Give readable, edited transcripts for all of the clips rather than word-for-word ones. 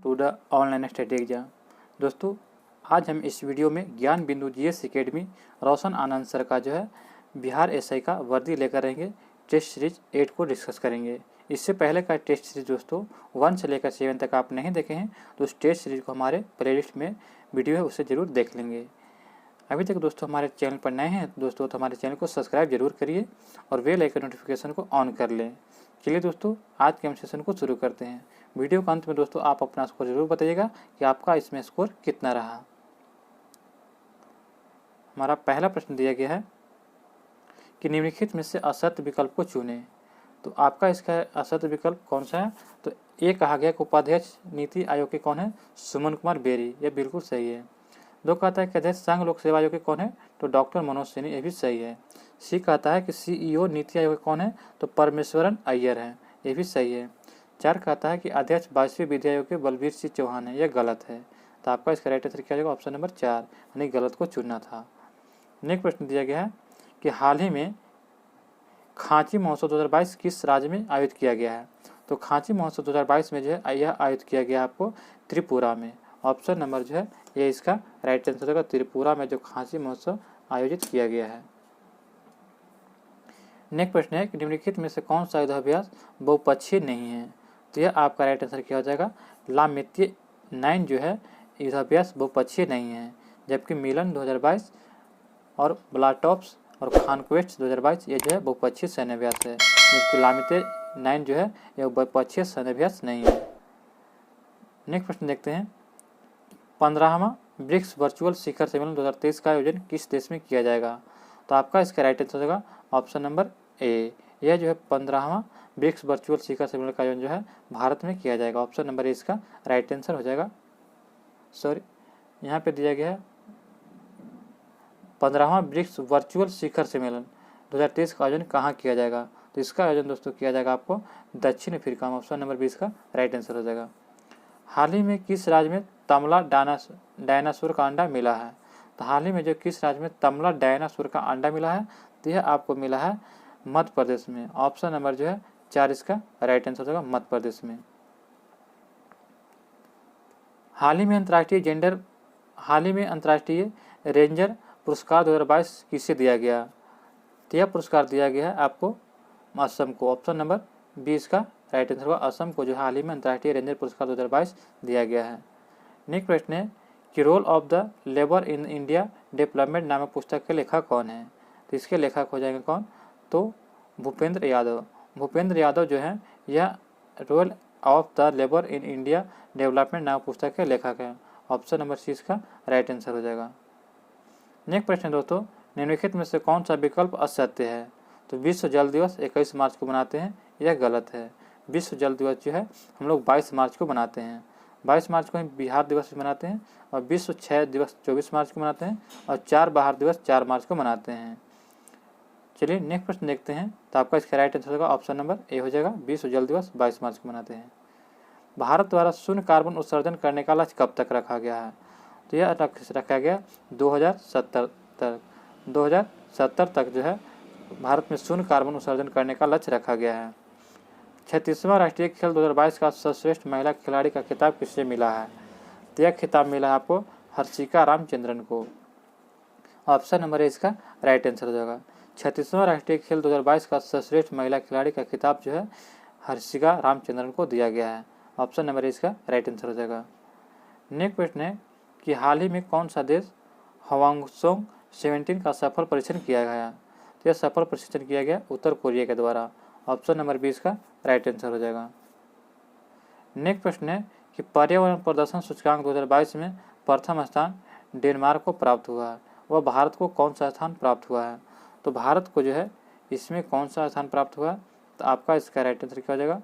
To the online study exam. दोस्तों आज हम इस वीडियो में Gyan Bindu GS academy Roshan Anand sir का जो है बिहार एसआई का वर्दी लेकर रहेंगे टेस्ट सीरीज 8 को डिस्कस करेंगे। इससे पहले का टेस्ट सीरीज दोस्तों 1 से लेकर 7 तक आप नहीं देखे हैं तो उस टेस्ट सीरीज को हमारे प्लेलिस्ट में वीडियो है उसे ज़रूर देख लेंगे। अभी तक दोस्तों हमारे चैनल पर नए हैं दोस्तों तो हमारे चैनल को सब्सक्राइब जरूर करिए और बेल आइकन नोटिफिकेशन को ऑन कर लें। चलिए दोस्तों आज के हम सेशन को शुरू करते हैं। वीडियो के अंत में दोस्तों आप अपना स्कोर जरूर बताइएगा कि आपका इसमें स्कोर कितना रहा। हमारा पहला प्रश्न दिया गया है कि निम्नलिखित में से असत्य विकल्प को चुनें। तो आपका इसका असत्य विकल्प कौन सा है? तो ए कहा गया कि उपाध्यक्ष नीति आयोग के कौन है? सुमन कुमार बेरी, यह बिल्कुल सही है। दो कहता है कि अध्यक्ष संघ लोक सेवा आयोग के कौन है? तो डॉक्टर मनोज सिन्हा, यह भी सही है। सी कहता है कि सीईओ नीति आयोग के कौन है? तो परमेश्वरन अय्यर है, यह भी सही है। 4 कहता है कि अध्यक्ष 22वें विधि आयोग के बलबीर सिंह चौहान है, यह गलत है। तो आपका इसका राइट आंसर क्या होगा? ऑप्शन नंबर 4 यानी गलत को चुनना था। नेक्स्ट प्रश्न दिया गया है कि हाल ही में खांची महोत्सव 2022 किस राज्य में आयोजित किया गया है? तो खांची महोत्सव 2022 में जो है यह आयोजित किया गया आपको त्रिपुरा में। ऑप्शन नंबर जो है ये इसका राइट आंसर होगा। त्रिपुरा में जो खांची महोत्सव आयोजित किया गया है। नेक्स्ट प्रश्न है कि निम्नलिखित में से कौन सा युद्धाभ्यास बहुपक्षीय नहीं है? तो यह आपका राइट आंसर क्या हो जाएगा? लामित्य 9 जो है युद्धाभ्यास बहुपक्षीय नहीं है, जबकि मिलन 2022 और ब्लाटॉप्स और कॉन्क्वेस्ट 2022 ये जो है बहुपक्षीय सैन्याभ्यास है, जबकि लामित्य 9 जो है यह बहुपक्षीय सैन्याभ्यास नहीं है। नेक्स्ट प्रश्न देखते हैं 15वां ब्रिक्स वर्चुअल शिखर सम्मेलन 2023 का आयोजन किस देश में किया जाएगा? तो आपका इसका राइट आंसर होगा ऑप्शन नंबर ए। यह जो है 15वां ब्रिक्स वर्चुअल शिखर सम्मेलन का आयोजन जो है भारत में किया जाएगा। ऑप्शन नंबर ए इसका राइट आंसर हो जाएगा। सॉरी यहाँ पे दिया गया है 15वां ब्रिक्स वर्चुअल शिखर सम्मेलन 2023 का आयोजन कहाँ किया जाएगा? तो इसका आयोजन दोस्तों किया जाएगा आपको दक्षिण अफ्रीका में। ऑप्शन नंबर 20 का राइट आंसर हो जाएगा। हाल ही में किस राज्य में तमला डायनासोर का अंडा मिला है? तो हाल ही में जो किस राज्य में तमला डायनासोर का अंडा मिला है? तो यह आपको मिला है मध्य प्रदेश में। ऑप्शन नंबर जो है 4 इसका राइट आंसर होगा मध्य प्रदेश में। हाल ही में अंतर्राष्ट्रीय रेंजर पुरस्कार 2022 किसे दिया गया? तो यह पुरस्कार दिया गया है आपको असम को। ऑप्शन नंबर 20 का राइट आंसर होगा असम को जो हाल ही में अंतर्राष्ट्रीय रेंजर पुरस्कार 2022 दिया गया है। नेक्स्ट प्रश्न है कि role of the labour in India development नामक पुस्तक के लेखक कौन है? तो इसके लेखक हो जाएंगे कौन? तो भूपेंद्र यादव। भूपेंद्र यादव जो है यह role of the labour in India development नामक पुस्तक के लेखक है। ऑप्शन नंबर सी इसका राइट आंसर हो जाएगा। नेक्स्ट प्रश्न दोस्तों निम्नलिखित में से कौन सा विकल्प असत्य है? तो विश्व जल दिवस 21 मार्च को मनाते हैं, यह गलत है। विश्व जल दिवस जो है हम लोग 22 मार्च को मनाते हैं। 22 मार्च को हम बिहार दिवस भी मनाते हैं और विश्व क्षय दिवस 24 मार्च को मनाते हैं और 4 बाहर दिवस 4 मार्च को मनाते हैं। चलिए नेक्स्ट प्रश्न देखते हैं। तो आपका इसका राइट आंसर होगा ऑप्शन नंबर ए हो जाएगा। विश्व जल दिवस 22 मार्च को मनाते हैं। भारत द्वारा शून्य कार्बन उत्सर्जन करने का लक्ष्य कब तक रखा गया है? तो यह रखा गया 2070 तक। 2070 तक जो है भारत में शून्य कार्बन उत्सर्जन करने का लक्ष्य रखा गया है। 36वां राष्ट्रीय खेल 2022 का सर्वश्रेष्ठ महिला खिलाड़ी का खिताब किससे मिला है? तो यह खिताब मिला है आपको हर्षिका रामचंद्रन को। ऑप्शन नंबर ए इसका राइट आंसर हो जाएगा। 36वां राष्ट्रीय खेल 2022 का सर्वश्रेष्ठ महिला खिलाड़ी का खिताब जो है हर्षिका रामचंद्रन को दिया गया है। ऑप्शन नंबर ए इसका राइट आंसर हो जाएगा। नेक्स्ट प्रश्न है कि हाल ही में कौन सा देश हवांगसोंग 17 का सफल परीक्षण किया गया? तो यह सफल परीक्षण किया गया उत्तर कोरिया के द्वारा। ऑप्शन नंबर 20 का राइट आंसर हो जाएगा। नेक्स्ट प्रश्न है कि पर्यावरण प्रदर्शन सूचकांक 2022 में प्रथम स्थान डेनमार्क को प्राप्त हुआ है, वह भारत को कौन सा स्थान प्राप्त हुआ है? तो भारत को जो है इसमें कौन सा स्थान प्राप्त हुआ है? तो आपका इसका राइट आंसर क्या हो जाएगा?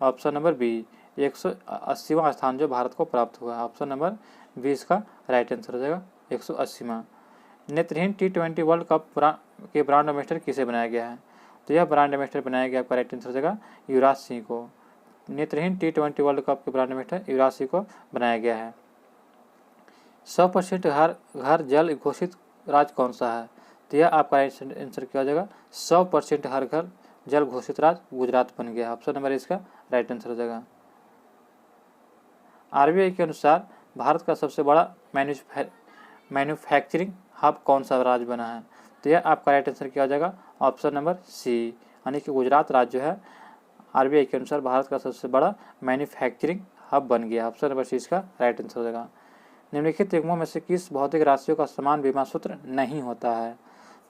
ऑप्शन नंबर बी 180वां स्थान जो भारत को प्राप्त हुआ है। ऑप्शन नंबर 20 का राइट आंसर हो जाएगा 180वां। नेत्रहीन T20 वर्ल्ड कप के ब्रांड एम्बेसडर किसे बनाया गया है? तो यह ब्रांड एम्बेसडर बनाया गया आपका राइट आंसर हो जाएगा युवराज सिंह को। नेत्रहीन T20 वर्ल्ड कप के ब्रांड एम्बेसडर युवराज सिंह को बनाया गया है। 100% हर घर जल घोषित राज्य कौन सा है? तो यह आपका राइट आंसर क्या हो जाएगा? 100% हर घर जल घोषित राज्य गुजरात बन गया। ऑप्शन नंबर इसका राइट आंसर हो जाएगा। आरबीआई के अनुसार भारत का सबसे बड़ा मैन्युफैक्चरिंग हब कौन सा राज्य बना है? तो यह आपका राइट आंसर क्या हो जाएगा? ऑप्शन नंबर सी, यानी कि गुजरात राज्य जो है आरबीआई के अनुसार भारत का सबसे बड़ा मैन्युफैक्चरिंग हब बन गया। ऑप्शन नंबर सी इसका राइट आंसर हो जाएगा। निम्नलिखित युग्मों में से किस भौतिक राशियों का समान विमा सूत्र नहीं होता है?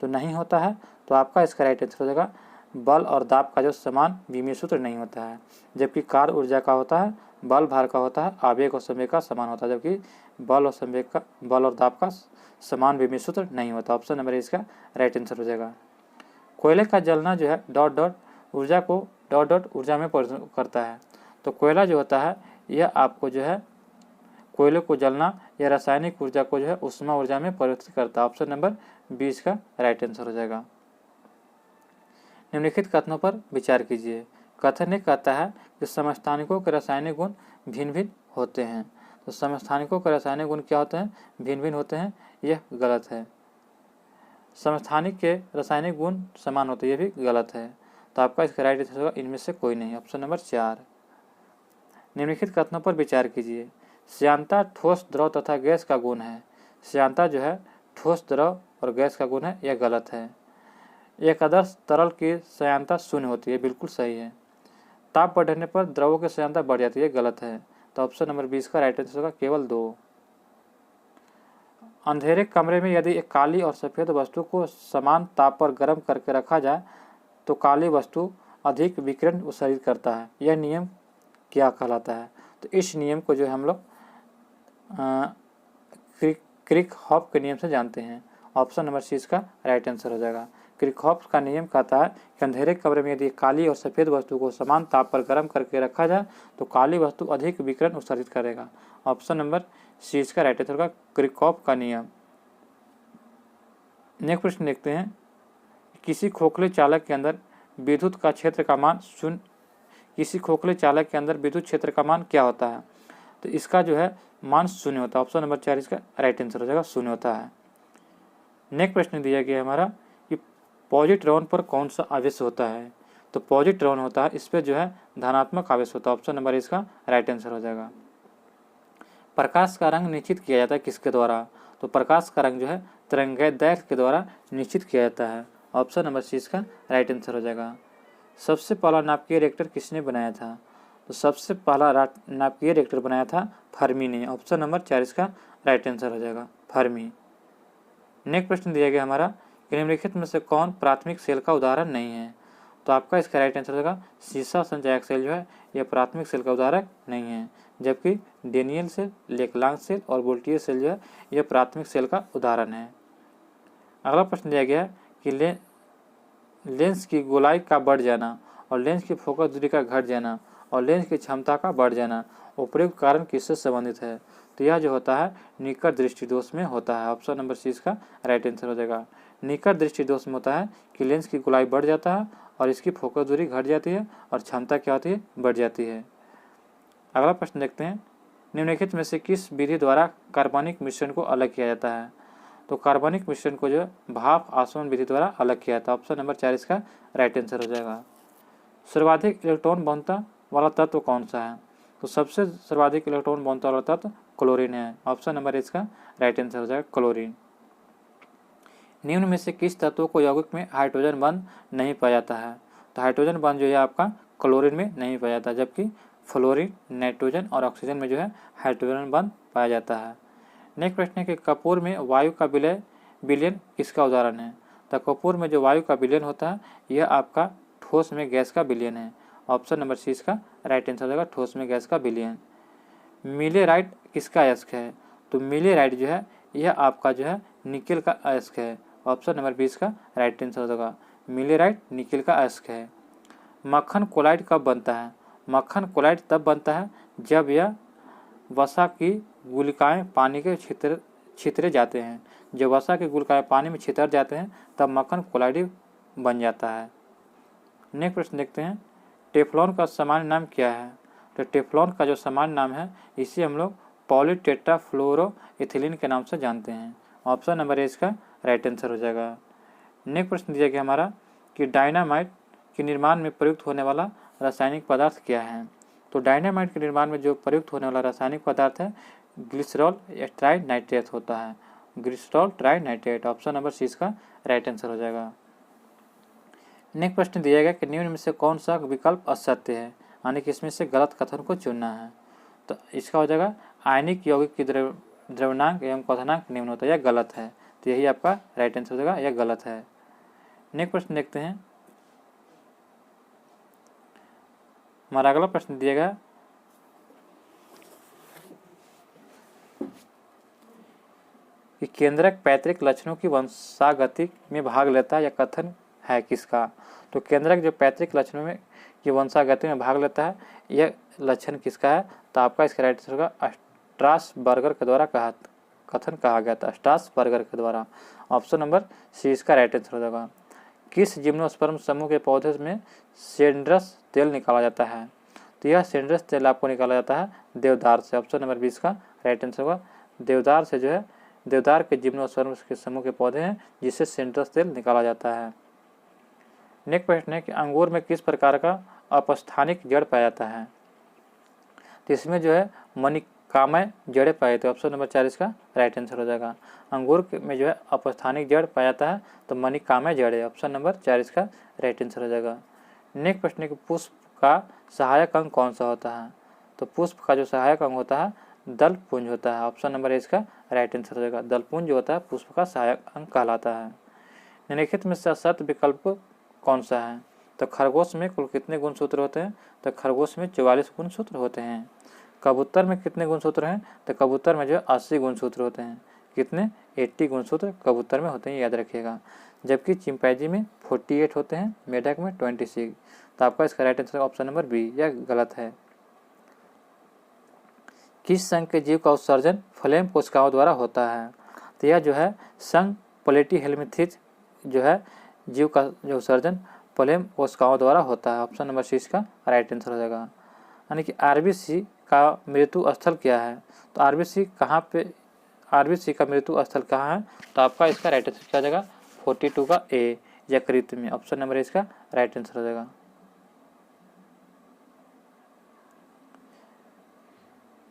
तो नहीं होता है तो आपका इसका राइट आंसर हो जाएगा बल और दाब का जो समान विमीय सूत्र नहीं होता है, जबकि कार्य ऊर्जा का होता है, बल भार का होता है, आवेग और संवेग का समान होता है, जबकि बल और दाब का समान विमीय सूत्र नहीं होता। ऑप्शन नंबर इसका राइट आंसर हो जाएगा। कोयले का जलना जो है डॉट डॉट ऊर्जा को डॉट डॉट ऊर्जा में परिवर्तित करता है। तो कोयला जो होता है यह आपको जो है कोयले को जलना या रासायनिक ऊर्जा को जो है ऊष्मा ऊर्जा में परिवर्तित करता है। ऑप्शन नंबर 20 का राइट आंसर हो जाएगा। निम्नलिखित कथनों पर विचार कीजिए। कथन ये कहता है कि समस्थानिकों के रासायनिक गुण भिन्न भिन्न होते हैं। तो समस्थानिकों के रासायनिक गुण क्या होते हैं? भिन्न भिन्न होते हैं, यह गलत है। समस्थानिक के रासायनिक गुण समान होते हैं, यह भी गलत है। तो आपका इसका राइट आंसर होगा इनमें से कोई नहीं, ऑप्शन नंबर 4। निम्नलिखित कथनों पर विचार कीजिए। श्यानता ठोस, द्रव तथा गैस का गुण है। श्यानता जो है ठोस, द्रव और गैस का गुण है, यह गलत है। एक आदर्श तरल की श्यानता शून्य होती है, बिल्कुल सही है। ताप बढ़ने पर द्रवों की श्यानता बढ़ जाती है, गलत है। तो ऑप्शन नंबर 20 का राइट आंसर होगा केवल 2। अंधेरे कमरे में यदि एक काली और सफ़ेद वस्तु को समान ताप पर गर्म करके रखा जाए तो काली वस्तु अधिक विकिरण उत्सर्जित करता है। यह नियम क्या कहलाता है? तो इस नियम को जो हम लोग क्रिकहॉफ के नियम से जानते हैं। ऑप्शन नंबर सी इसका राइट आंसर हो जाएगा। क्रिकहॉफ का नियम कहता है कि अंधेरे कमरे में यदि काली और सफ़ेद वस्तु को समान ताप पर गर्म करके रखा जाए तो काली वस्तु अधिक विकिरण उत्सर्जित करेगा। ऑप्शन नंबर सी इसका राइट आंसर होगा क्रिकहॉफ का नियम। नेक्स्ट प्रश्न देखते हैं। किसी खोखले चालक के अंदर विद्युत का क्षेत्र का मान शून्य किसी खोखले चालक के अंदर विद्युत क्षेत्र का मान क्या होता है? तो इसका जो है मान शून्य होता है। ऑप्शन नंबर 4 इसका राइट आंसर हो जाएगा, शून्य होता है। नेक्स्ट प्रश्न दिया गया हमारा कि पॉजिट्रॉन पर कौन सा आवेश होता है? तो पॉजिट्रॉन होता है, इस पर जो है धनात्मक आवेश होता है। ऑप्शन नंबर इसका राइट आंसर हो जाएगा। प्रकाश का रंग निश्चित किया जाता है किसके द्वारा? तो प्रकाश का रंग जो है तरंगदैर्घ्य के द्वारा निश्चित किया जाता है। ऑप्शन नंबर सी इसका राइट आंसर हो जाएगा। सबसे पहला नाभिकीय रिएक्टर किसने बनाया था? तो सबसे पहला नाभिकीय रिएक्टर बनाया था फर्मी ने। ऑप्शन नंबर 4 इसका राइट आंसर हो जाएगा, फर्मी। नेक्स्ट प्रश्न दिया गया हमारा कि निम्नलिखित में से कौन प्राथमिक सेल का उदाहरण नहीं है? तो आपका इसका राइट आंसर होगा सीसा संचायक सेल जो है यह प्राथमिक सेल का उदाहरण नहीं है, जबकि डेनियल सेल, लेकलांग सेल और वोल्टियर सेल जो है यह प्राथमिक सेल का उदाहरण है। अगला प्रश्न दिया गया है कि लेंस की गोलाई का बढ़ जाना और लेंस की फोकस दूरी का घट जाना और लेंस की क्षमता का बढ़ जाना उपयुक्त कारण किससे संबंधित है? तो यह जो होता है निकट दृष्टि दोष में होता है। ऑप्शन नंबर सी इसका राइट आंसर हो जाएगा। निकट दृष्टि दोष में होता है कि लेंस की गोलाई बढ़ जाता है और इसकी फोकस दूरी घट जाती है और क्षमता क्या होती है? बढ़ जाती है। अगला प्रश्न देखते हैं। निम्नलिखित में से किस विधि द्वारा कार्बनिक मिश्रण को अलग किया जाता है? तो कार्बनिक मिश्रण को जो भाप आसवन विधि द्वारा अलग किया जाता है। ऑप्शन नंबर 4 इसका राइट आंसर हो जाएगा। सर्वाधिक इलेक्ट्रॉन बहुलता वाला तत्व कौन सा है? तो सबसे सर्वाधिक इलेक्ट्रॉन बहुलता वाला तत्व क्लोरीन है। ऑप्शन नंबर इसका राइट आंसर हो जाएगा, क्लोरीन। निम्न में से किस तत्व को यौगिक में हाइड्रोजन बंध नहीं पाया जाता है? तो हाइड्रोजन बंध जो है आपका क्लोरीन में नहीं पाया जाता, जबकि फ्लोरीन, नाइट्रोजन और ऑक्सीजन में जो है हाइड्रोजन बंध पाया जाता है। नेक्स्ट प्रश्न है कि कपूर में वायु का विलयन किसका उदाहरण है? तो कपूर में जो वायु का विलयन होता है यह आपका ठोस में गैस का विलयन है। ऑप्शन नंबर सी इसका राइट आंसर हो जाएगा, ठोस में गैस का विलयन। मिलेराइट किसका अयस्क है? तो मिलेराइट जो है यह आपका जो है निकेल का अयस्क है। ऑप्शन नंबर 20 का राइट आंसर हो जाएगा, मिलेराइट निकेल का अयस्क है। मक्खन कोलाइड कब बनता है? मक्खन कोलाइड तब बनता है जब यह वसा की गुलिकाएं पानी के छितरे जाते हैं। जब वसा की गुलिकाएं पानी में छितर जाते हैं तब मक्खन कोलाइड बन जाता है। नेक्स्ट प्रश्न देखते हैं। टेफ्लॉन का सामान्य नाम क्या है? तो टेफ्लॉन का जो सामान्य नाम है इसे हम लोग पॉलीटेट्राफ्लोरोइथिलीन के नाम से जानते हैं। ऑप्शन नंबर इसका राइट आंसर हो जाएगा। नेक्स्ट प्रश्न दिया गया हमारा कि डायनामाइट के निर्माण में प्रयुक्त होने वाला रासायनिक पदार्थ क्या है? तो डायनामाइट के निर्माण में जो प्रयुक्त होने वाला रासायनिक पदार्थ है ग्लिसरॉल ट्राई नाइट्रेट होता है, glycerol trinitrate. Option number C इसका राइट आंसर हो जाएगा। नेक्स्ट प्रश्न दिया गया कि निम्न में से कौन सा विकल्प असत्य है, यानी कि इसमें से गलत कथन को चुनना है। तो इसका हो जाएगा आयनिक यौगिक की द्रव्यनांक एवं क्वथनांक निम्न होता है, यह गलत है। तो यही आपका राइट आंसर हो जाएगा, यह गलत है। नेक्स्ट प्रश्न देखते हैं। हमारा अगला प्रश्न दिया गया कि केंद्रक पैतृक लक्षणों की वंशागति में भाग लेता है, यह कथन है किसका। तो केंद्रक जो पैतृक लक्षणों में की वंशागति में भाग लेता है, यह लक्षण किसका है। तो आपका इसका राइट आंसर होगा स्ट्रासबर्गर के द्वारा कथन कहा गया था, स्ट्रासबर्गर के द्वारा। ऑप्शन नंबर सी इसका राइट आंसर हो जाएगा। किस जिम्नोस्पर्म समूह के पौधे में सेंड्रस तेल निकाला जाता है। तो यह सेंड्रस तेल आपको निकाला जाता है देवदार से। ऑप्शन नंबर 20 का राइट आंसर होगा। देवदार से जो है, देवदार के जिम्नोस्पर्म के समूह के पौधे हैं जिससे सेंड्रस तेल निकाला जाता है। नेक्स्ट प्रश्न है कि अंगूर में किस प्रकार का अपस्थानिक जड़ पाया जाता है। तो इसमें जो है मणिकामय जड़ें पाए जाते हैं। ऑप्शन नंबर 4 इसका राइट आंसर हो जाएगा। अंगूर में जो है अपस्थानिक जड़ पाया जाता है तो मणिकामय जड़ें। ऑप्शन नंबर 4 इसका राइट आंसर हो जाएगा। नेक्स्ट प्रश्न है कि पुष्प का सहायक अंग कौन सा होता है। तो पुष्प का जो सहायक अंग होता है दलपुंज होता है। ऑप्शन नंबर इसका राइट आंसर हो जाएगा। दलपुंज जो होता है पुष्प का सहायक अंग कहलाता है। निम्नलिखित में से सत्य विकल्प कौन सा है। तो खरगोश में कुल कितने गुणसूत्र होते हैं। तो खरगोश में 44 गुणसूत्र होते हैं। कबूतर में कितने गुणसूत्र हैं। तो कबूतर में जो है 80 गुणसूत्र होते हैं। कितने 80 गुणसूत्र कबूतर में होते हैं, याद रखिएगा। जबकि चिंपैंजी में 48 होते हैं, मेढक में 26। तो आपका इसका right answer option number B, यह गलत है। किस संघ के जीव का उत्सर्जन फ्लेम कोशिकाओं द्वारा होता है। तो यह जो है संघ प्लेटीहेल्मिंथिस जो है जीव का जो उत्सर्जन फ्लेम कोशिकाओं द्वारा होता है। ऑप्शन नंबर सी इसका राइट आंसर हो जाएगा। यानी कि आरबीसी का मृत्यु स्थल क्या है। तो आरबीसी कहाँ पे, आरबीसी का मृत्यु स्थल कहाँ है। तो आपका इसका राइट आंसर क्या हो जाएगा 42 का ए, यकृत में। ऑप्शन नंबर इसका राइट आंसर हो जाएगा।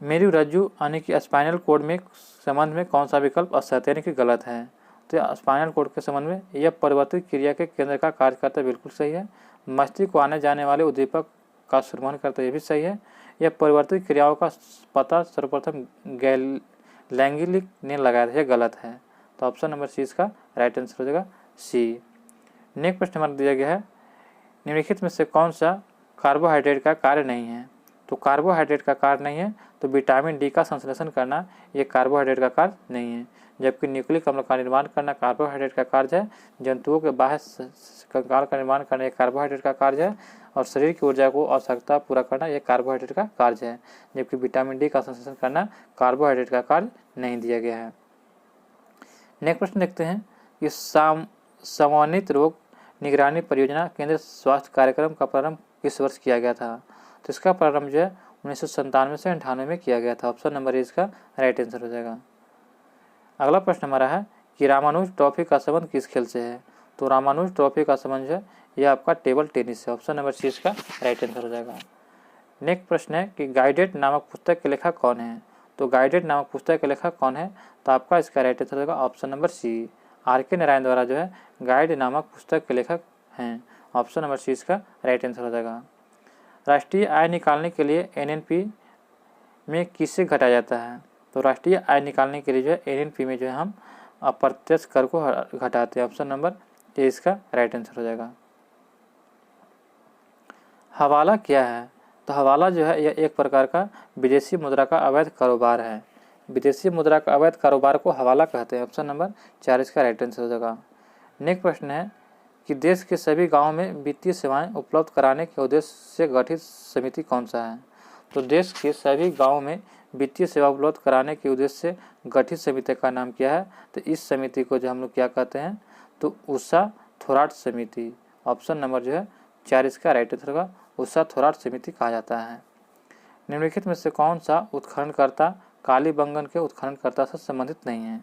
मेरुरज्जु यानी कि स्पाइनल कोड में संबंध में कौन सा विकल्प असत्य यानी कि गलत है। तो स्पाइनल कोड के संबंध में यह परिवर्तित क्रिया के केंद्र का कार्य करता है, बिल्कुल सही है। मस्तिष्क को आने जाने वाले उद्दीपक का श्रवण करता है, यह भी सही है। यह परिवर्तित क्रियाओं का पता सर्वप्रथम लैंगिलिक ने लगाया था, यह गलत है। तो ऑप्शन नंबर सी इसका राइट आंसर हो जाएगा सी। नेक्स्ट प्रश्न हमारा दिया गया है निम्नलिखित में से कौन सा कार्बोहाइड्रेट का कार्य नहीं है। तो कार्बोहाइड्रेट का कार्य नहीं है तो विटामिन डी का संश्लेषण करना ये कार्बोहाइड्रेट का कार्य नहीं है। जबकि न्यूक्लिक अम्ल का निर्माण करना कार्बोहाइड्रेट का कार्य है। जंतुओं के बाह्य कंकाल का निर्माण करना एक कार्बोहाइड्रेट का कार्य है। और शरीर की ऊर्जा को आवश्यकता पूरा करना यह कार्बोहाइड्रेट का कार्य है। जबकि विटामिन डी का संश्लेषण करना कार्बोहाइड्रेट का कार्य नहीं दिया गया है। नेक्स्ट प्रश्न देखते हैं कि समन्वित रोग निगरानी परियोजना केंद्रीय स्वास्थ्य कार्यक्रम का प्रारंभ किस वर्ष किया गया था। तो इसका प्रारंभ जो है 1997 से 98 में किया गया था। ऑप्शन नंबर इसका राइट आंसर हो जाएगा। अगला प्रश्न हमारा है कि रामानुज ट्रॉफी का संबंध किस खेल से है। तो रामानुज ट्रॉफी का संबंध जो है यह आपका टेबल टेनिस है। ऑप्शन नंबर सी इसका राइट आंसर हो जाएगा। नेक्स्ट प्रश्न है कि गाइडेड नामक पुस्तक के लेखक कौन है। तो गाइडेड नामक पुस्तक के लेखक कौन है। तो आपका इसका राइट आंसर होगा option number C, R K. Narayan द्वारा जो है गाइड नामक पुस्तक के लेखक हैं। ऑप्शन नंबर सी इसका राइट आंसर हो जाएगा। राष्ट्रीय आय निकालने के लिए एनएनपी में किससे घटाया जाता है। तो राष्ट्रीय आय निकालने के लिए जो है एनएनपी में जो है हम अप्रत्यक्ष कर को घटाते हैं। ऑप्शन नंबर ए इसका राइट आंसर हो जाएगा। हवाला क्या है। तो हवाला जो है यह एक प्रकार का विदेशी मुद्रा का अवैध कारोबार है। विदेशी मुद्रा का अवैध कारोबार को हवाला कहते हैं। ऑप्शन नंबर 4 इसका राइट आंसर हो जाएगा। नेक्स्ट प्रश्न है कि देश के सभी गांवों में वित्तीय सेवाएं उपलब्ध कराने के उद्देश्य से गठित समिति कौन सा है। तो देश के सभी गांवों में वित्तीय सेवा उपलब्ध कराने के उद्देश्य से गठित समिति का नाम क्या है। तो इस समिति को जो हम लोग क्या कहते हैं तो उषा थोराट समिति। ऑप्शन नंबर जो है 4 इसका राइट आंसर होगा। उषा थोराट समिति कहा जाता है। निम्नलिखित में से कौन सा उत्खननकर्ता कालीबंगन के उत्खननकर्ता से संबंधित नहीं है।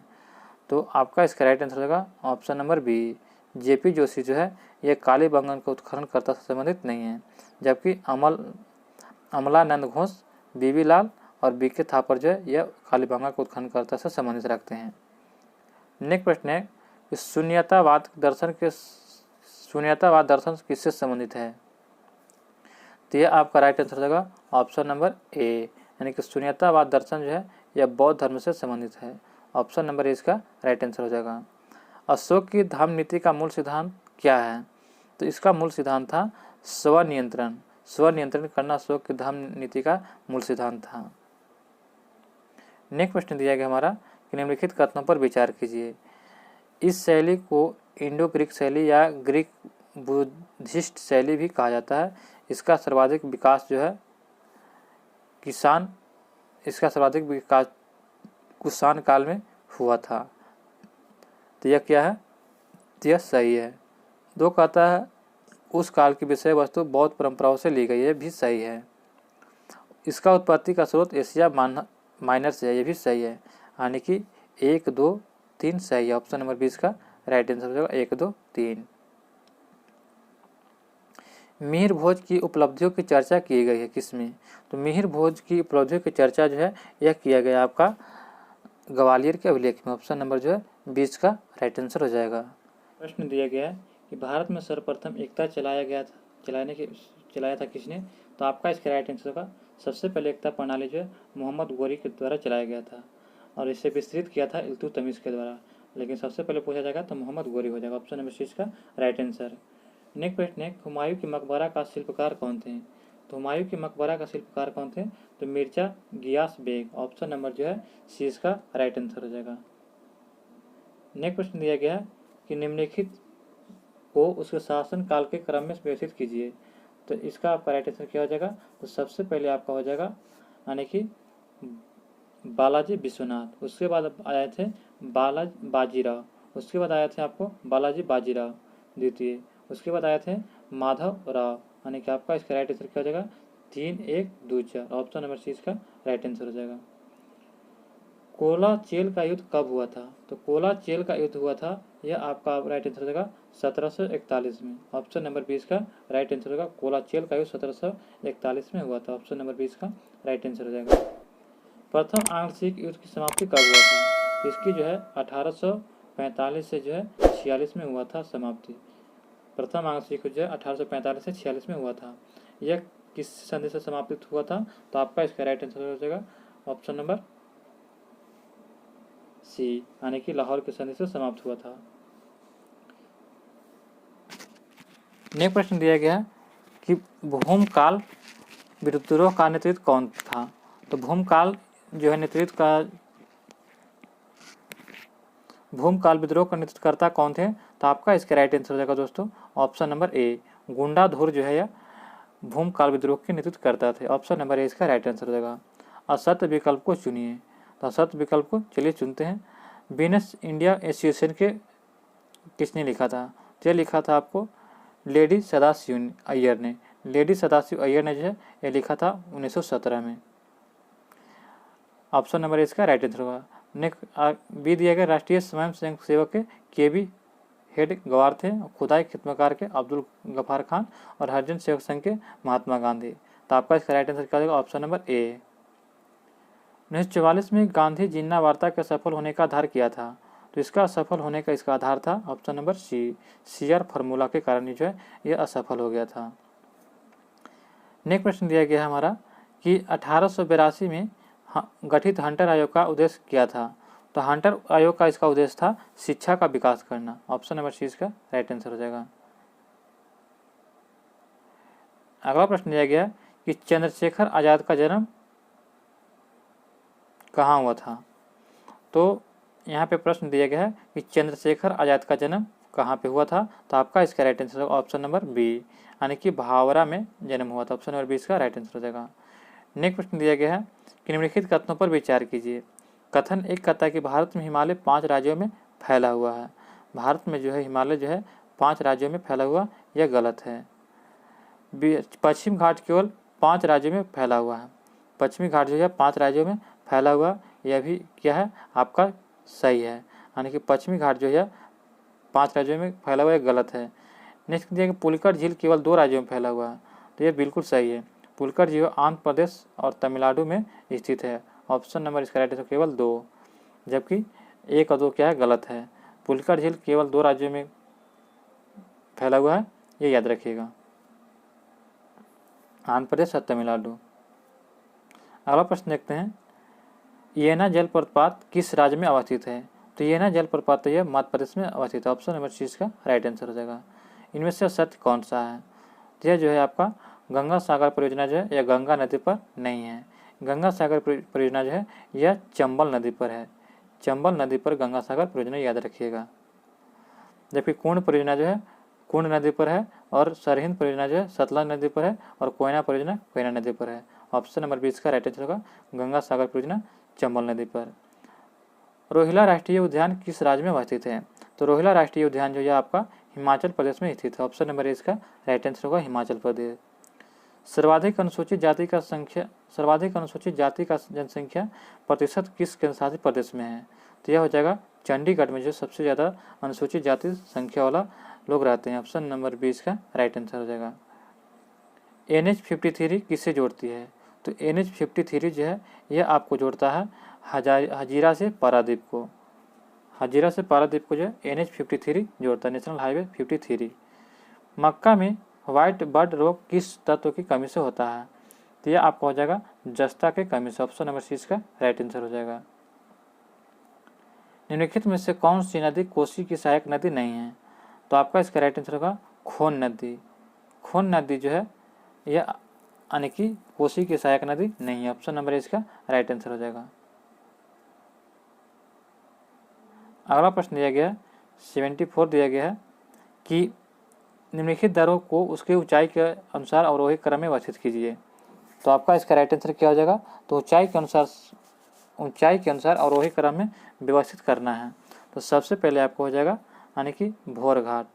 तो आपका इसका राइट आंसर होगा option number B, J P Joshi जो है ये कालीबंगन के उत्खननकर्ता से संबंधित नहीं है। जबकि अमलानंद घोष, बीबी लाल और बीके थापर जो है यह कालीबंगा को उत्खननकर्ता से संबंधित रखते हैं। नेक्स्ट प्रश्न है कि शून्यतावाद दर्शन किससे संबंधित है? तो यह आपका राइट आंसर हो जाएगा ऑप्शन नंबर ए, यानी कि शून्यतावाद दर्शन जो है यह बौद्ध धर्म से संबंधित है। ऑप्शन नंबर ए इसका राइट आंसर हो जाएगा। अशोक की धाम नीति का मूल सिद्धांत क्या है? तो इसका मूल सिद्धांत था स्वनियंत्रण। स्वनियंत्रण करना अशोक की धाम नीति का मूल सिद्धांत था। नेक्स्ट प्रश्न दिया गया हमारा कि निम्नलिखित कथनों पर विचार कीजिए। इस शैली को इंडो ग्रीक शैली या ग्रीक बुद्धिस्ट शैली भी कहा जाता है। इसका सर्वाधिक विकास जो है कुषाण काल में हुआ था। तो यह क्या है? तो यह सही है। 2 कहता है उस काल की विषय वस्तु बौद्ध परंपराओं से ली गई है, भी सही है। इसका उत्पत्ति का स्रोत एशिया माइनर से है, ये भी सही है। यानी कि 1, 2, 3 सही है। ऑप्शन नंबर 20 का राइट आंसर हो जाएगा 1, 2, 3। मिहिर भोज की उपलब्धियों की चर्चा की गई है किसमें? तो मिहिर भोज की उपलब्धियों की चर्चा जो है यह किया गया आपका ग्वालियर के अभिलेख में। ऑप्शन नंबर जो है 20 का राइट आंसर हो जाएगा। प्रश्न दिया गया है कि भारत में सर्वप्रथम एकता चलाया था किसने? तो आपका इसका राइट आंसर होगा सबसे पहले एकता प्रणाली जो है मोहम्मद गोरी के द्वारा चलाया गया था और इसे विस्तृत किया था इल्तुतमिश के द्वारा, लेकिन सबसे पहले पूछा जाएगा तो मोहम्मद गोरी हो जाएगा। ऑप्शन नंबर 6 का राइट आंसर। नेक्स्ट प्रश्न है हुमायूं के मकबरा का शिल्पकार कौन थे? तो हुमायूं के मकबरा का शिल्पकार कौन थे? तो मिर्जा गियास बेग। ऑप्शन नंबर जो है सी इसका राइट आंसर हो जाएगा। नेक्स्ट प्रश्न दिया गया है कि निम्नलिखित को उसके शासन काल के क्रम में व्यवस्थित कीजिए। तो इसका आपका राइट आंसर क्या हो जाएगा? तो सबसे पहले आपका हो जाएगा यानी कि बालाजी विश्वनाथ, उसके बाद आए थे बाजीराव, उसके बाद आए थे आपको बालाजी बाजीराव द्वितीय, उसके बाद आए थे माधव राव, यानी कि आपका इसका राइट आंसर क्या हो जाएगा 3, 1, 2, 4। ऑप्शन नंबर 6 का राइट आंसर हो जाएगा। कोलाचेल का युद्ध कब हुआ था? तो कोलाचेल का युद्ध हुआ था यह आपका राइट आंसर हो जाएगा 1741 में। ऑप्शन नंबर 20 का राइट आंसर होगा कोलाचेल का युद्ध 1741 में हुआ था। ऑप्शन नंबर 20 का राइट आंसर हो जाएगा। प्रथम आंग्ल सिख युद्ध की समाप्ति कब हुआ था? इसकी जो है 1845 से जो है 46 में हुआ था समाप्ति। प्रथम आंग्ल सिख युद्ध जो है 1845 से 46 में हुआ था। यह किस संधि से समाप्त हुआ था? तो आपका इसका राइट आंसर हो जाएगा ऑप्शन नंबर सी, यानी कि लाहौर की संधि से समाप्त हुआ था। नेक्स्ट प्रश्न दिया गया है कि भूमकाल विद्रोह का नेतृत्व कौन था? तो भूमकाल विद्रोह का नेतृत्वकर्ता कौन थे? तो आपका इसका राइट आंसर हो जाएगा दोस्तों ऑप्शन नंबर ए, गुंडाधुर जो है यह भूमकाल विद्रोह के नेतृत्व करता थे। ऑप्शन नंबर ए इसका राइट आंसर हो जाएगा। असत्य विकल्प को चुनिए। तो असत्य विकल्प को चलिए चुनते हैं। वीनस इंडिया एसोसिएशन के किसने लिखा था? तो यह लिखा था आपको लेडी सदाशिव अय्यर ने। लेडी सदाशिव अय्यर ने जो है यह लिखा था 1917 में। ऑप्शन नंबर इसका राइट आंसर होगा। नेक्स्ट बी दिया गया राष्ट्रीय स्वयं सेवक के भी हेड गवार थे खुदाई खिदमतकार के अब्दुल गफार खान और हरिजन सेवक संघ के महात्मा गांधी। तो आपका इसका राइट आंसर क्या होगा ऑप्शन नंबर ए। 1944 में गांधी जिन्ना वार्ता के सफल होने का आधार किया था? तो इसका असफल होने का इसका आधार था option number C, C R formula के कारण जो है यह असफल हो गया था। नेक्स्ट प्रश्न दिया गया है हमारा कि 1882 में गठित हंटर आयोग का उद्देश्य क्या था? तो हंटर आयोग का इसका उद्देश्य था शिक्षा का विकास करना। ऑप्शन नंबर सी इसका राइट आंसर हो जाएगा। अगला प्रश्न दिया गया कि चंद्रशेखर आजाद का जन्म कहाँ हुआ था? तो यहाँ पे प्रश्न दिया गया है कि चंद्रशेखर आजाद का जन्म कहाँ पे हुआ था? तो आपका इसका राइट आंसर होगा ऑप्शन नंबर बी, यानी कि भावरा में जन्म हुआ था। ऑप्शन नंबर 20 का राइट आंसर हो जाएगा। नेक्स्ट प्रश्न दिया गया है कि निम्नलिखित कथनों पर विचार कीजिए। कथन एक कहता है कि भारत में हिमालय 5 राज्यों में फैला हुआ है। भारत में जो है हिमालय जो है 5 राज्यों में फैला हुआ, यह गलत है। पश्चिम घाट केवल 5 राज्यों में फैला हुआ है। पश्चिमी घाट जो है 5 राज्यों में फैला हुआ, यह भी क्या है आपका सही है, यानी कि पश्चिमी घाट जो है 5 राज्यों में फैला हुआ, यह गलत है। नेक्स्ट दिया कि पुलिकट झील केवल 2 राज्यों में फैला हुआ है, तो यह बिल्कुल सही है। पुलकर जो आंध्र प्रदेश और तमिलनाडु में स्थित है। ऑप्शन नंबर इसका राइट आंसर केवल 2, जबकि 1 और 2 क्या है, गलत है। पुलकर झील केवल 2 राज्यों में फैला हुआ है, ये याद रखिएगा, आंध्र प्रदेश और तमिलनाडु। अगला प्रश्न देखते हैं, येना जलप्रपात किस राज्य में अवस्थित है? तो येना जलप्रपात यह मध्य प्रदेश में अवस्थित है। ऑप्शन नंबर सी इसका राइट आंसर हो जाएगा। इनमें से सत्य कौन सा है? तो यह जो है आपका गंगा सागर परियोजना जो है यह गंगा नदी पर नहीं है। गंगा सागर परियोजना जो है यह चंबल नदी पर है। चंबल नदी पर गंगा सागर परियोजना याद रखिएगा। जबकि कुंड परियोजना जो है कुंड नदी पर है और सरहिंद परियोजना जो है सतलज नदी पर है और कोयना परियोजना कोयना नदी पर है। ऑप्शन नंबर 20 का राइट आंसर होगा गंगा सागर परियोजना चंबल नदी पर। रोहिला राष्ट्रीय उद्यान किस राज्य में अवस्थित है? तो रोहिला राष्ट्रीय उद्यान जो है आपका हिमाचल प्रदेश में स्थित है। ऑप्शन नंबर इसका राइट आंसर होगा हिमाचल प्रदेश। सर्वाधिक अनुसूचित जाति का जनसंख्या प्रतिशत किस केंद्रशासित प्रदेश में है? तो यह हो जाएगा चंडीगढ़ में, जो सबसे ज़्यादा अनुसूचित जाति संख्या वाला लोग रहते हैं। ऑप्शन नंबर 20 का राइट आंसर हो जाएगा। NH-53 किससे जोड़ती है? तो NH-53 जो है यह आपको जोड़ता है हजीरा से पारादीप को। हजीरा से पारादीप को जो है NH-53 जोड़ता है, नेशनल हाईवे 53। मक्का में व्हाइट बर्ड रोग किस तत्व की कमी से होता है? तो यह आपको हो जाएगा जस्ता के कमी से। ऑप्शन नंबर सी इसका राइट आंसर हो जाएगा। निम्नलिखित में से कौन सी नदी कोसी की सहायक नदी नहीं है? तो आपका इसका राइट आंसर होगा खोन नदी। खोन नदी जो है यह यानी कि कोसी की सहायक नदी नहीं है। ऑप्शन नंबर इसका राइट आंसर हो जाएगा। अगला प्रश्न दिया गया है 74 दिया गया है कि निम्नलिखित दरों को उसके ऊंचाई के अनुसार अवरोही क्रम में व्यवस्थित कीजिए। तो आपका इसका राइट आंसर क्या हो जाएगा? तो ऊंचाई के अनुसार अवरोही क्रम में व्यवस्थित करना है। तो सबसे पहले आपको हो जाएगा यानी कि भोर घाट।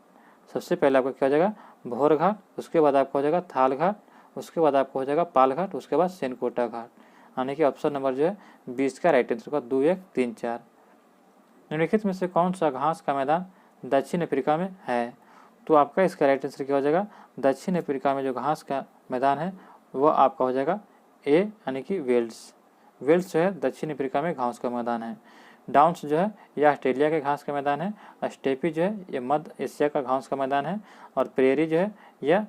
सबसे पहले आपको क्या हो जाएगा? भोर घाट। उसके बाद आपको हो जाएगा थाल घाट। उसके बाद आपको हो जाएगा पाल घाट। उसके बाद सेनकोटा घाट। यानी कि ऑप्शन नंबर जो है 20 का राइट आंसर होगा 2, 1, 3, 4। निम्नलिखित में से कौन सा घास का मैदान दक्षिण अफ्रीका में है? तो आपका इसका राइट आंसर क्या हो जाएगा? दक्षिण अफ्रीका में जो घास का मैदान है वह आपका हो जाएगा ए यानी कि वेल्स। वेल्स जो है दक्षिण अफ्रीका में घास का मैदान है। डाउन्स जो है यह ऑस्ट्रेलिया के घास का मैदान है। स्टेपी जो है ये मध्य एशिया का घास का मैदान है। और प्रेरी जो है यह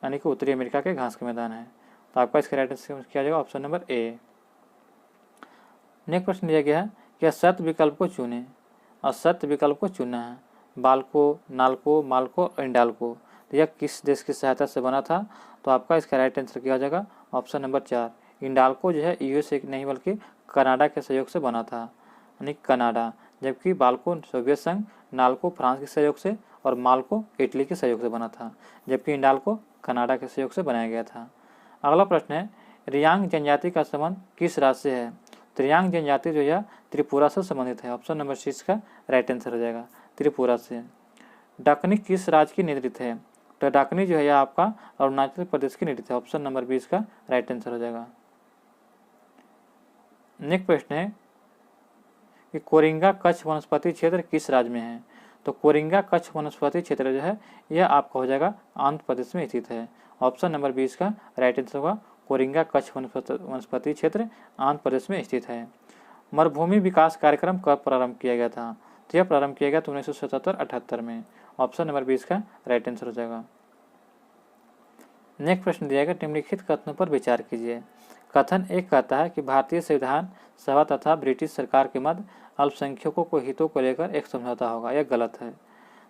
यानी कि उत्तरी अमेरिका के घास का मैदान है। तो आपका इसका राइट आंसर क्या हो जाएगा? Option number A. नेक्स्ट प्रश्न दिया गया है कि असत्य विकल्प को चुने। असत्य विकल्प को चुना है बाल्को, नाल्को, माल्को और इंडाल्को। तो यह किस देश की सहायता से बना था? तो आपका इसका राइट आंसर क्या हो जाएगा? Option number 4। इंडाल्को जो है USA नहीं बल्कि कनाडा के सहयोग से बना था, यानी कनाडा। जबकि बाल्को सोवियत संघ, नाल्को फ्रांस के सहयोग से और माल्को इटली के सहयोग से बना था। जबकि इंडाल्को कनाडा के सहयोग से बनाया गया था। अगला प्रश्न है, रियांग जनजाति का संबंध किस राज्य से है? तो रियांग जनजाति जो है त्रिपुरा से संबंधित है। ऑप्शन नंबर 6 का राइट आंसर हो जाएगा त्रिपुरा से। डकनी किस राज्य की नृत्य है? तो डकनी जो है यह आपका अरुणाचल प्रदेश की नृत्य है। ऑप्शन नंबर 20 का राइट आंसर हो जाएगा। नेक्स्ट प्रश्न है कि कोरिंगा कच्छ वनस्पति क्षेत्र किस राज्य में है? तो कोरिंगा कच्छ वनस्पति क्षेत्र जो है यह आपका हो जाएगा आंध्र प्रदेश में स्थित है। ऑप्शन नंबर 20 का राइट आंसर होगा कोरिंगा कच्छ वनस्पति क्षेत्र आंध्र प्रदेश में स्थित है। मरुभूमि विकास कार्यक्रम कब प्रारंभ किया गया था? तो यह प्रारंभ किया गया था 1977-78 में। ऑप्शन नंबर 20 का राइट आंसर हो जाएगा। नेक्स्ट प्रश्न दिया गया, निम्नलिखित कथनों पर विचार कीजिए। कथन 1 कहता है कि भारतीय संविधान सभा तथा ब्रिटिश सरकार के मध्य अल्पसंख्यकों को हितों को लेकर एक समझौता होगा। यह गलत है।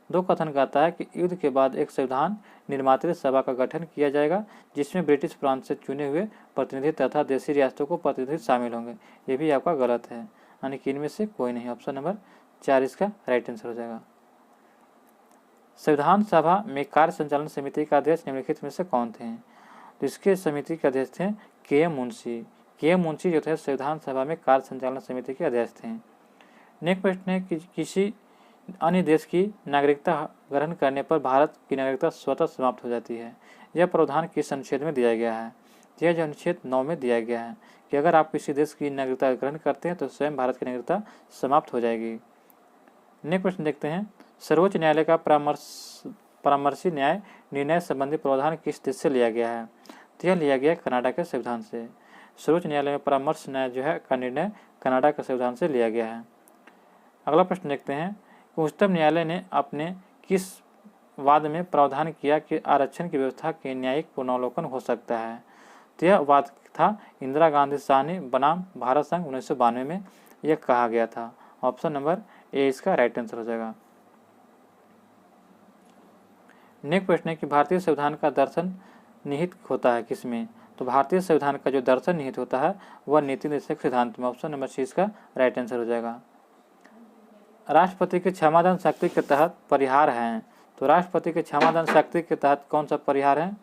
2 कथन कहता है कि युद्ध के बाद एक संविधान निर्मात्री सभा का गठन किया जाएगा जिसमें ब्रिटिश प्रांत से चुने हुए प्रतिनिधि तथा देशी रियासतों को प्रतिनिधि शामिल होंगे। ये भी आपका गलत है, यानी कि इनमें से कोई नहीं। ऑप्शन नंबर 4 इसका राइट आंसर हो जाएगा। संविधान सभा में कार्य संचालन समिति का अध्यक्ष निम्नलिखित में से कौन थे? तो इसके समिति के अध्यक्ष थे के मुंशी। के मुंशी जो थे संविधान सभा में कार्य संचालन समिति के अध्यक्ष थे। नेक्स्ट प्रश्न है कि किसी अन्य देश की नागरिकता ग्रहण करने पर भारत की नागरिकता स्वतः समाप्त हो जाती है। यह प्रावधान किस अनुच्छेद में दिया गया है? यह जो अनुच्छेद 9 में दिया गया है कि अगर आप किसी देश की नागरिकता ग्रहण करते हैं तो स्वयं भारत की नागरिकता समाप्त हो जाएगी। नेक्स्ट प्रश्न देखते हैं, सर्वोच्च न्यायालय का परामर्शी न्याय निर्णय संबंधी प्रावधान किस देश से लिया गया है? तो यह लिया गया कनाडा के संविधान से। सर्वोच्च न्यायालय में परामर्श न्याय जो है का निर्णय कनाडा के संविधान से लिया गया है। अगला प्रश्न देखते हैं कि उच्चतम न्यायालय ने अपने किस वाद में प्रावधान किया कि आरक्षण की व्यवस्था के न्यायिक पुनर्वलोकन हो सकता है। तो यह वाद था इंदिरा गांधी साहनी बनाम भारत संघ 1992 में यह कहा गया था। ऑप्शन नंबर ए इसका राइट आंसर हो जाएगा। नेक्स्ट प्रश्न है कि भारतीय संविधान का दर्शन निहित होता है किसमें। तो भारतीय संविधान का जो दर्शन निहित होता है वह नीति निर्देशक सिद्धांत में। ऑप्शन नंबर सी इसका राइट आंसर हो जाएगा। राष्ट्रपति के क्षमादान शक्ति के तहत परिहार हैं। तो राष्ट्रपति के क्षमादान शक्ति के तहत कौन सा परिहार है।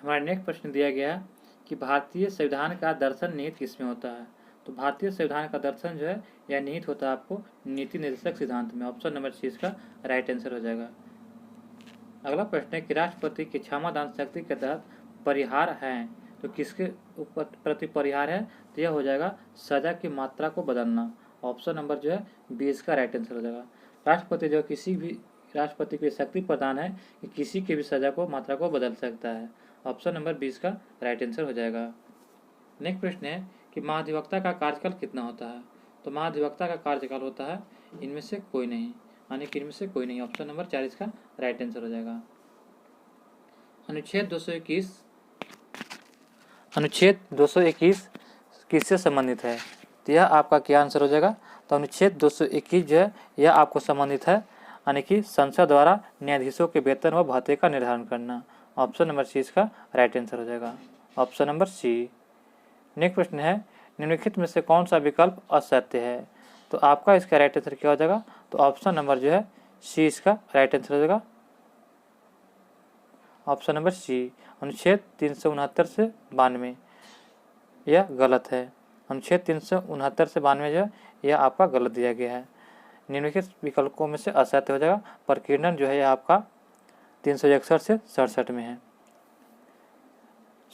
हमारा नेक्स्ट प्रश्न दिया गया है कि भारतीय संविधान का दर्शन निहित किसमें होता है। तो भारतीय संविधान का दर्शन जो है यह निहित होता है आपको नीति निर्देशक सिद्धांत में। ऑप्शन नंबर सी इसका राइट आंसर हो जाएगा। अगला प्रश्न है कि राष्ट्रपति की क्षमादान शक्ति के तहत परिहार हैं। तो किसके प्रति परिहार है। तो यह हो जाएगा सजा की मात्रा को बदलना। ऑप्शन नंबर जो है बी इसका राइट आंसर हो जाएगा। राष्ट्रपति जो किसी भी राष्ट्रपति को शक्ति प्रदान है कि किसी की भी सजा को मात्रा को बदल सकता है। ऑप्शन नंबर 20 का राइट आंसर हो जाएगा। नेक्स्ट प्रश्न है कि महाधिवक्ता का कार्यकाल कितना होता है। तो महाधिवक्ता का कार्यकाल होता है इनमें से कोई नहीं, यानी कि इनमें से कोई नहीं। ऑप्शन नंबर 4 इसका राइट आंसर हो जाएगा। अनुच्छेद 221 किससे संबंधित है। तो यह आपका क्या आंसर हो जाएगा। तो अनुच्छेद 221 जो है यह आपको संबंधित है, यानी कि संसद द्वारा न्यायाधीशों के वेतन व भत्ते का निर्धारण करना। ऑप्शन नंबर सी इसका राइट आंसर हो जाएगा। ऑप्शन नंबर सी। नेक्स्ट प्रश्न है निम्नलिखित में से कौन सा विकल्प असत्य है। तो आपका इसका राइट आंसर क्या हो जाएगा। तो ऑप्शन नंबर जो है सी इसका राइट आंसर हो जाएगा। ऑप्शन नंबर सी अनुच्छेद 369 से 92 यह गलत है। अनुच्छेद 369 से 92 जो है यह आपका गलत दिया गया है। निम्नलिखित विकल्पों में से असत्य हो जाएगा। प्रकीर्णन जो है यह आपका 361 से 67 में है।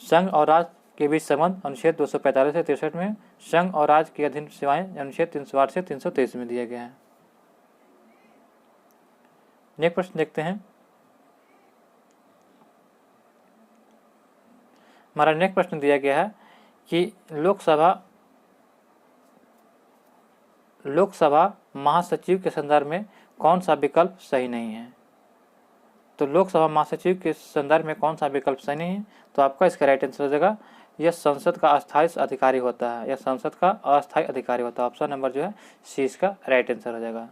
संघ और राज्य के बीच संबंध अनुच्छेद 245 से 63 में। संघ और राज्य की अधीन सेवाएं अनुच्छेद 308 से 323 में दिया गया है। नेक्स्ट प्रश्न देखते हैं। हमारा नेक्स्ट प्रश्न दिया गया है कि लोकसभा महासचिव के संदर्भ में कौन सा विकल्प सही नहीं है। तो लोकसभा महासचिव के संदर्भ में कौन सा विकल्प सही नहीं है। तो आपका इसका राइट आंसर हो जाएगा यह संसद का अस्थायी अधिकारी होता है। यह संसद का अस्थायी अधिकारी होता है। ऑप्शन नंबर जो है सी इसका राइट आंसर हो जाएगा।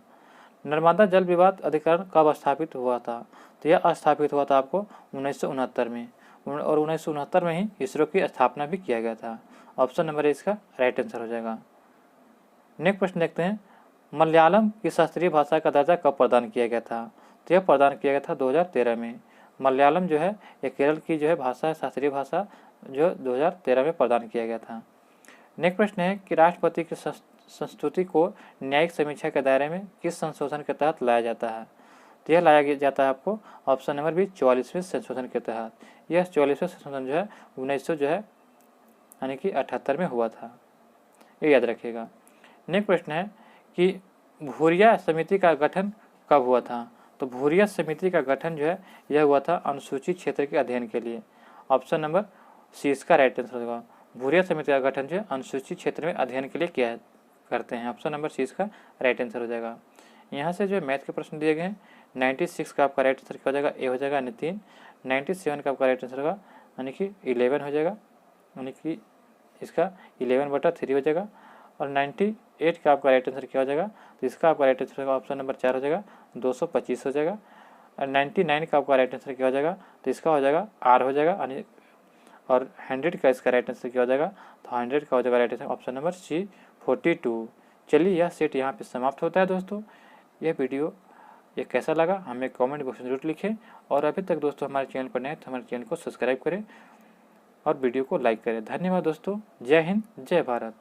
नर्मदा जल विवाद अधिकरण कब स्थापित हुआ था। तो यह स्थापित हुआ था आपको 1969 में, और 1969 में ही इसरो की स्थापना भी किया गया था। ऑप्शन नंबर इसका राइट आंसर हो जाएगा। नेक्स्ट प्रश्न देखते हैं मलयालम की शास्त्रीय भाषा का दर्जा कब प्रदान किया गया था। तो यह प्रदान किया गया था 2013 में। मलयालम जो है यह केरल की जो है भाषा है, शास्त्रीय भाषा, जो 2013 में प्रदान किया गया था। नेक्स्ट प्रश्न है कि राष्ट्रपति की संस्तुति को न्यायिक समीक्षा के दायरे में किस संशोधन के तहत लाया जाता है। तो यह लाया जाता है आपको ऑप्शन नंबर बी 44वें संशोधन के तहत। यह 44वें संशोधन जो है 1900 जो है यानी कि 78 में हुआ था, ये याद रखिएगा। नेक्स्ट प्रश्न है कि भूरिया समिति का गठन कब हुआ था। तो भूरिया समिति का गठन जो है यह हुआ था अनुसूचित क्षेत्र के अध्ययन के लिए। ऑप्शन नंबर सी इसका राइट आंसर होगा। भूरिया समिति का गठन जो है अनुसूचित क्षेत्र में अध्ययन के लिए किया करते हैं। ऑप्शन नंबर सी इसका राइट आंसर हो जाएगा। यहाँ से जो मैथ के प्रश्न दिए गए हैं 96 का आपका राइट आंसर क्या हो जाएगा, ए हो जाएगा, यानी 3। 97 का आपका राइट आंसर होगा यानी कि 11 हो जाएगा, यानी कि इसका 11/3 हो जाएगा। और 98 का आपका राइट आंसर क्या हो जाएगा, तो इसका आपका राइट आंसर होगा ऑप्शन नंबर 4 हो जाएगा, 225 हो जाएगा। और 99 का आपका राइट आंसर क्या हो जाएगा, तो इसका हो जाएगा आर हो जाएगा, यानी और 100 का इसका राइट आंसर क्या हो जाएगा, तो 100 का हो जाएगा right answer option number C 42। चलिए यह सेट यहाँ पे समाप्त होता है दोस्तों। यह वीडियो ये कैसा लगा हमें कमेंट बॉक्स में जरूर लिखें, और अभी तक दोस्तों हमारे चैनल पर नए तो हमारे चैनल को सब्सक्राइब करें और वीडियो को लाइक करें। धन्यवाद दोस्तों। जय हिंद, जय भारत।